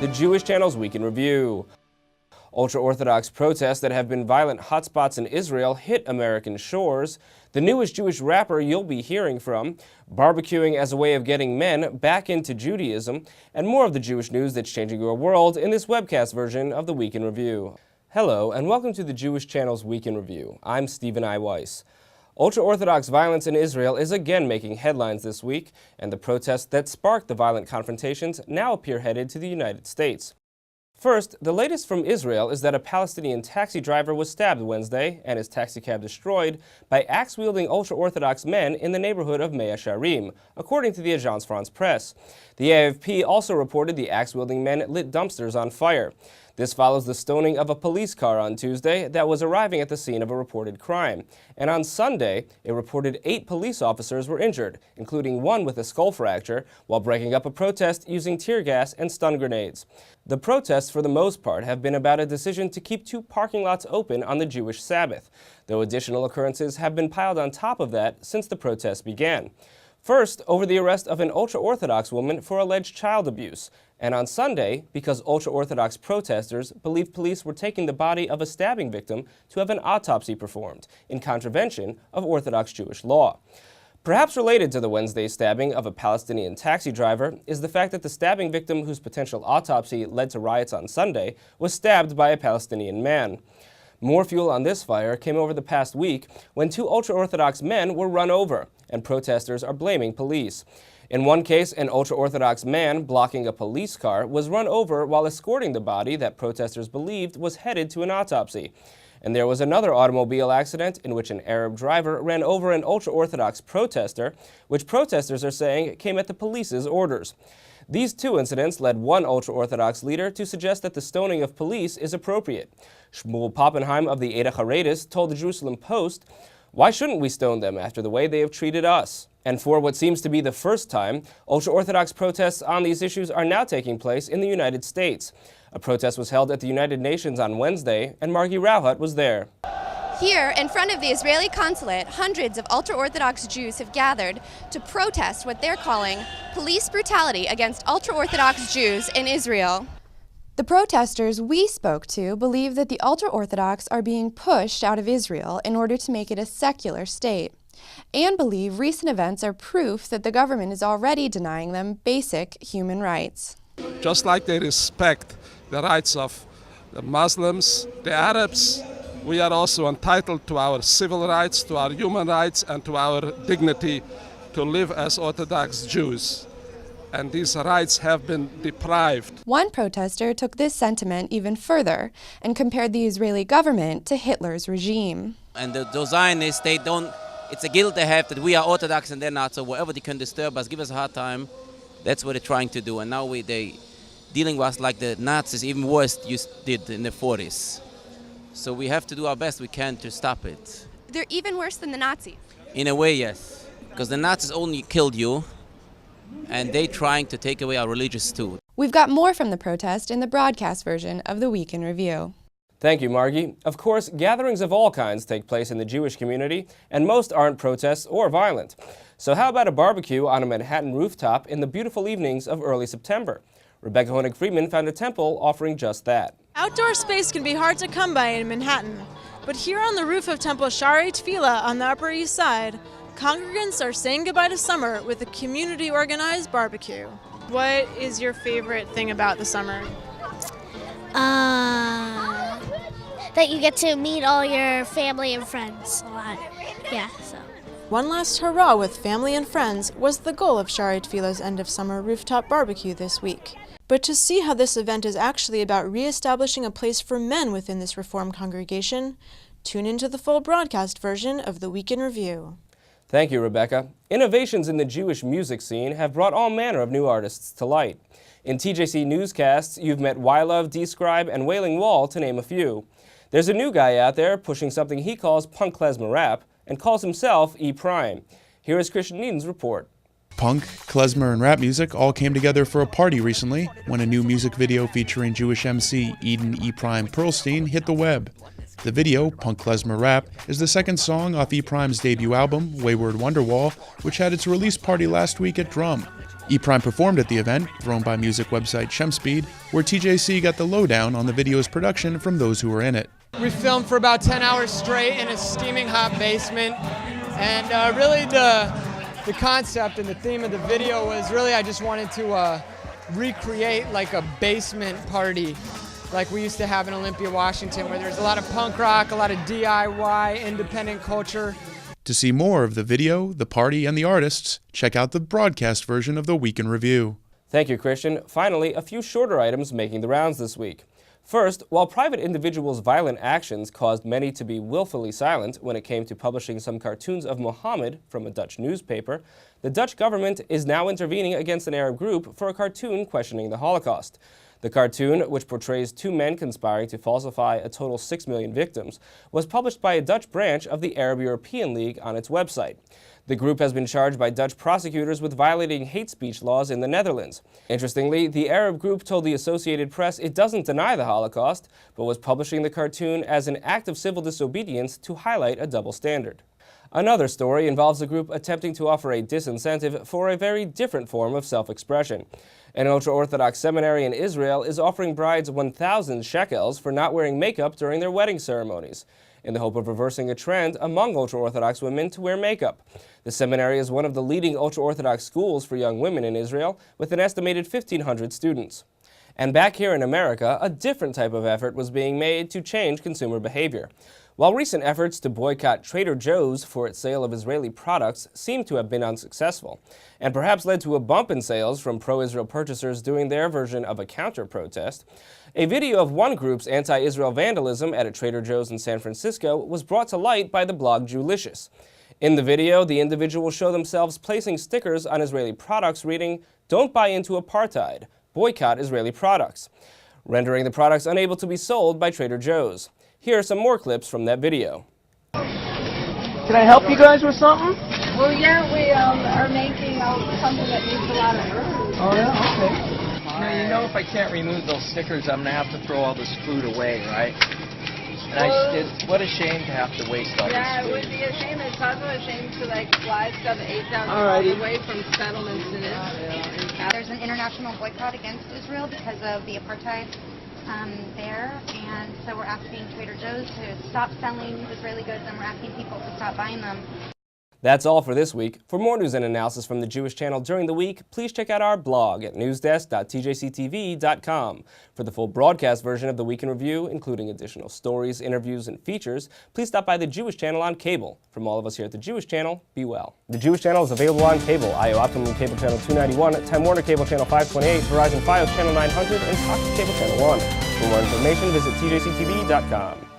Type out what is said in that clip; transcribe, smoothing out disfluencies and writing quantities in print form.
the Jewish Channel's Week in Review. Ultra-Orthodox protests that have been violent hotspots in Israel hit American shores. The newest Jewish rapper you'll be hearing from, barbecuing as a way of getting men back into Judaism, and more of the Jewish news that's changing your world in this webcast version of the Week in Review. Hello, and welcome to the Jewish Channel's Week in Review. I'm Stephen I. Weiss. Ultra-Orthodox violence in Israel is again making headlines this week, and the protests that sparked the violent confrontations now appear headed to the United States. First, the latest from Israel is that a Palestinian taxi driver was stabbed Wednesday and his taxicab destroyed by axe-wielding ultra-Orthodox men in the neighborhood of Mea Shearim, according to the Agence France-Presse. The AFP also reported the axe-wielding men lit dumpsters on fire. This follows the stoning of a police car on Tuesday that was arriving at the scene of a reported crime. And on Sunday, it reported 8 police officers were injured, including one with a skull fracture, while breaking up a protest using tear gas and stun grenades. The protests, for the most part, have been about a decision to keep 2 parking lots open on the Jewish Sabbath, though additional occurrences have been piled on top of that since the protests began. First, over the arrest of an ultra-Orthodox woman for alleged child abuse, and on Sunday, because ultra-Orthodox protesters believed police were taking the body of a stabbing victim to have an autopsy performed, in contravention of Orthodox Jewish law. Perhaps related to the Wednesday stabbing of a Palestinian taxi driver is the fact that the stabbing victim whose potential autopsy led to riots on Sunday was stabbed by a Palestinian man. More fuel on this fire came over the past week when 2 ultra-Orthodox men were run over, and protesters are blaming police. In one case, an ultra-Orthodox man blocking a police car was run over while escorting the body that protesters believed was headed to an autopsy. And there was another automobile accident in which an Arab driver ran over an ultra-Orthodox protester, which protesters are saying came at the police's orders. These 2 incidents led one ultra-Orthodox leader to suggest that the stoning of police is appropriate. Shmuel Poppenheim of the Eda Haredis told the Jerusalem Post, "Why shouldn't we stone them after the way they have treated us?" And for what seems to be the first time, ultra-Orthodox protests on these issues are now taking place in the United States. A protest was held at the United Nations on Wednesday, and Margie Rauhat was there. Here, in front of the Israeli consulate, hundreds of ultra-Orthodox Jews have gathered to protest what they're calling police brutality against ultra-Orthodox Jews in Israel. The protesters we spoke to believe that the ultra-Orthodox are being pushed out of Israel in order to make it a secular state, and believe recent events are proof that the government is already denying them basic human rights. Just like they respect the rights of the Muslims, the Arabs, we are also entitled to our civil rights, to our human rights, and to our dignity to live as Orthodox Jews. And these rights have been deprived. One protester took this sentiment even further and compared the Israeli government to Hitler's regime. And those Zionists, it's a guilt they have that we are Orthodox and they're not, so wherever they can disturb us, give us a hard time, that's what they're trying to do. And now they dealing with us like the Nazis, even worse did in the 40s. So we have to do our best we can to stop it. They're even worse than the Nazis. In a way, yes. Because the Nazis only killed you, and they're trying to take away our religious too. We've got more from the protest in the broadcast version of the Week in Review. Thank you, Margie. Of course, gatherings of all kinds take place in the Jewish community, and most aren't protests or violent. So how about a barbecue on a Manhattan rooftop in the beautiful evenings of early September? Rebecca Honig-Friedman found a temple offering just that. Outdoor space can be hard to come by in Manhattan, but here on the roof of Temple Sha'arei Tefillah on the Upper East Side, congregants are saying goodbye to summer with a community-organized barbecue. What is your favorite thing about the summer? That you get to meet all your family and friends a lot. Yeah, so. One last hurrah with family and friends was the goal of Sha'arei Tefillah's end-of-summer rooftop barbecue this week. But to see how this event is actually about re-establishing a place for men within this Reform congregation, tune into the full broadcast version of the Week in Review. Thank you, Rebecca. Innovations in the Jewish music scene have brought all manner of new artists to light. In TJC newscasts, you've met Wylove, D-Scribe, and Wailing Wall, to name a few. There's a new guy out there pushing something he calls punk klezmer rap and calls himself Eprhyme. Here is Christian Eden's report. Punk, klezmer, and rap music all came together for a party recently when a new music video featuring Jewish MC Eden Eprhyme Pearlstein hit the web. The video, Punk Klezmer Rap, is the second song off Ephryme's debut album, Wayward Wonderwall, which had its release party last week at Drum. Eprhyme performed at the event, thrown by music website Shemspeed, where TJC got the lowdown on the video's production from those who were in it. We filmed for about 10 hours straight in a steaming hot basement, and really the concept and the theme of the video was really I just wanted to recreate like a basement party like we used to have in Olympia, Washington, where there's a lot of punk rock, a lot of DIY, independent culture. To see more of the video, the party, and the artists, check out the broadcast version of the Week in Review. Thank you, Christian. Finally, a few shorter items making the rounds this week. First, while private individuals' violent actions caused many to be willfully silent when it came to publishing some cartoons of Muhammad from a Dutch newspaper, the Dutch government is now intervening against an Arab group for a cartoon questioning the Holocaust. The cartoon, which portrays two men conspiring to falsify a total 6 million victims, was published by a Dutch branch of the Arab European League on its website. The group has been charged by Dutch prosecutors with violating hate speech laws in the Netherlands. Interestingly, the Arab group told the Associated Press it doesn't deny the Holocaust, but was publishing the cartoon as an act of civil disobedience to highlight a double standard. Another story involves a group attempting to offer a disincentive for a very different form of self-expression. An ultra-Orthodox seminary in Israel is offering brides 1,000 shekels for not wearing makeup during their wedding ceremonies, in the hope of reversing a trend among ultra-Orthodox women to wear makeup. The seminary is one of the leading ultra-Orthodox schools for young women in Israel, with an estimated 1,500 students. And back here in America, a different type of effort was being made to change consumer behavior. While recent efforts to boycott Trader Joe's for its sale of Israeli products seem to have been unsuccessful, and perhaps led to a bump in sales from pro-Israel purchasers doing their version of a counter-protest, a video of one group's anti-Israel vandalism at a Trader Joe's in San Francisco was brought to light by the blog Jewlicious. In the video, the individuals show themselves placing stickers on Israeli products reading, "Don't buy into apartheid, boycott Israeli products," rendering the products unable to be sold by Trader Joe's. Here are some more clips from that video. Can I help you guys with something? Well, yeah, we are making something that needs a lot of room. Oh, yeah, okay. Now, you know if I can't remove those stickers, I'm going to have to throw all this food away, right? And what a shame to have to waste all this food. Yeah, it would be a shame. It's also a shame to, like, fly stuff 8,000 miles away from settlements in Israel. There's an international boycott against Israel because of the apartheid there, and so we're asking Trader Joe's to stop selling Israeli goods, and we're asking people to stop buying them. That's all for this week. For more news and analysis from the Jewish Channel during the week, please check out our blog at newsdesk.tjctv.com. For the full broadcast version of the Week in Review, including additional stories, interviews, and features, please stop by the Jewish Channel on cable. From all of us here at the Jewish Channel, be well. The Jewish Channel is available on cable, IO Optimum Cable Channel 291, Time Warner Cable Channel 528, Verizon Fios Channel 900, and Cox Cable Channel 1. For more information, visit tjctv.com.